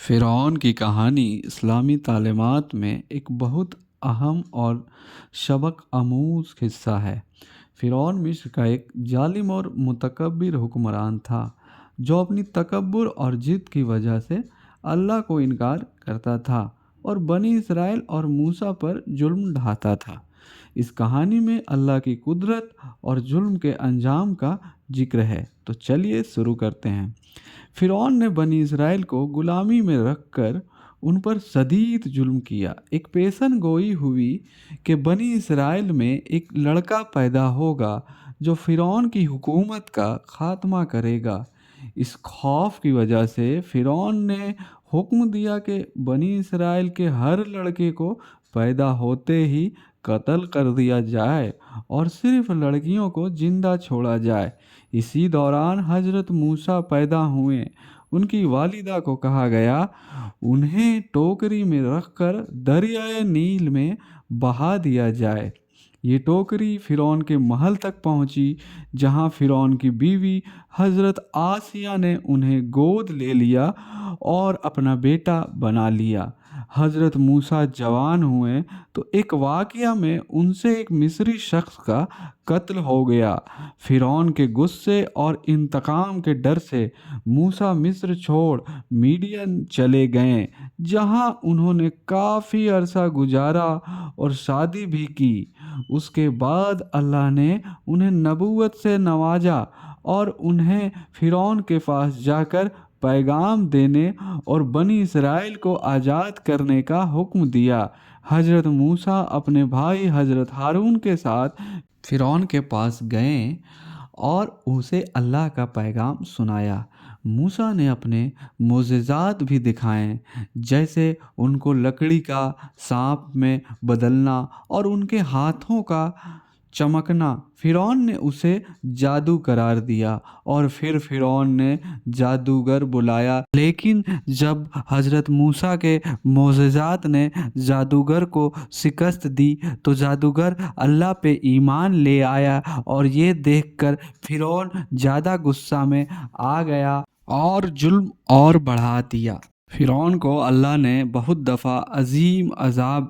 फ़िरौन की कहानी इस्लामी तालीमात में एक बहुत अहम और सबक आमूज़ हिस्सा है। फ़िरौन मिस्र का एक जालिम और मुतकब्बिर हुक्मरान था जो अपनी तकब्बुर और ज़िद की वजह से अल्लाह को इनकार करता था और बनी इसराइल और मूसा पर जुल्म ढाता था। इस कहानी में अल्लाह की कुदरत और जुल्म के अंजाम का जिक्र है। तो चलिए शुरू करते हैं। फ़िरौन ने बनी इसराइल को गुलामी में रखकर उन पर शदीद जुल्म किया। एक पेशन गोई हुई कि बनी इसराइल में एक लड़का पैदा होगा जो फ़िरौन की हुकूमत का ख़ात्मा करेगा। इस खौफ की वजह से फ़िरौन ने हुक्म दिया कि बनी इसराइल के हर लड़के को पैदा होते ही कत्ल कर दिया जाए और सिर्फ लड़कियों को जिंदा छोड़ा जाए। इसी दौरान हजरत मूसा पैदा हुए। उनकी वालिदा को कहा गया उन्हें टोकरी में रखकर दरियाए नील में बहा दिया जाए। ये टोकरी फ़िरौन के महल तक पहुंची जहां फ़िरौन की बीवी हजरत आसिया ने उन्हें गोद ले लिया और अपना बेटा बना लिया। हजरत मूसा जवान हुए तो एक वाक़या में उनसे एक मिस्री शख्स का कत्ल हो गया। फ़िरौन के गुस्से और इंतकाम के डर से मूसा मिस्र छोड़ मीडियन चले गए जहां उन्होंने काफ़ी अरसा गुजारा और शादी भी की। उसके बाद अल्लाह ने उन्हें नबूवत से नवाजा और उन्हें फ़िरौन के पास जाकर पैगाम देने और बनी इसराइल को आज़ाद करने का हुक्म दिया। हजरत मूसा अपने भाई हजरत हारून के साथ फ़िरौन के पास गए और उसे अल्लाह का पैगाम सुनाया। मूसा ने अपने मोज़ेज़ात भी दिखाए, जैसे उनको लकड़ी का सांप में बदलना और उनके हाथों का चमकना। फ़िरौन ने उसे जादू करार दिया और फिर फ़िरौन ने जादूगर बुलाया। लेकिन जब हज़रत मूसा के मोज़ेज़ात ने जादूगर को शिकस्त दी तो जादूगर अल्लाह पे ईमान ले आया और ये देखकर फ़िरौन ज़्यादा गुस्सा में आ गया और जुल्म और बढ़ा दिया। फ़िरौन को अल्लाह ने बहुत दफ़ा अजीम अज़ाब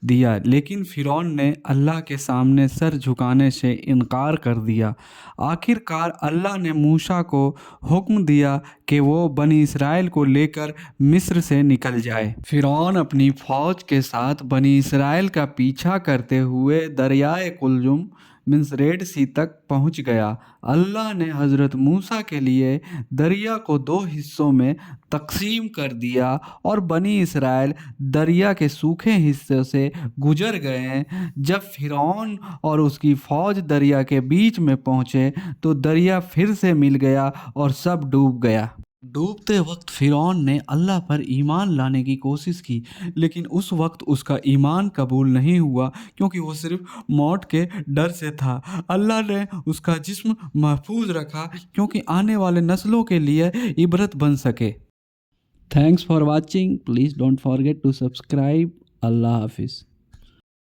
दिया, लेकिन फ़िरौन ने अल्लाह के सामने सर झुकाने से इनकार कर दिया। आखिरकार अल्लाह ने मूसा को हुक्म दिया कि वो बनी इसराइल को लेकर मिस्र से निकल जाए। फ़िरौन अपनी फ़ौज के साथ बनी इसराइल का पीछा करते हुए दरियाए कुलजुम मीन्स रेड सी तक पहुंच गया। अल्लाह ने हज़रत मूसा के लिए दरिया को दो हिस्सों में तकसीम कर दिया और बनी इसराइल दरिया के सूखे हिस्से से गुजर गए। जब फ़िरौन और उसकी फ़ौज दरिया के बीच में पहुँचे तो दरिया फिर से मिल गया और सब डूब गया। डूबते वक्त फ़िरौन ने अल्लाह पर ईमान लाने की कोशिश की, लेकिन उस वक्त उसका ईमान कबूल नहीं हुआ क्योंकि वो सिर्फ मौत के डर से था। अल्लाह ने उसका जिस्म महफूज रखा क्योंकि आने वाले नस्लों के लिए इबरत बन सके। Thanks for watching. Please don't forget to subscribe. अल्लाह हाफिज़।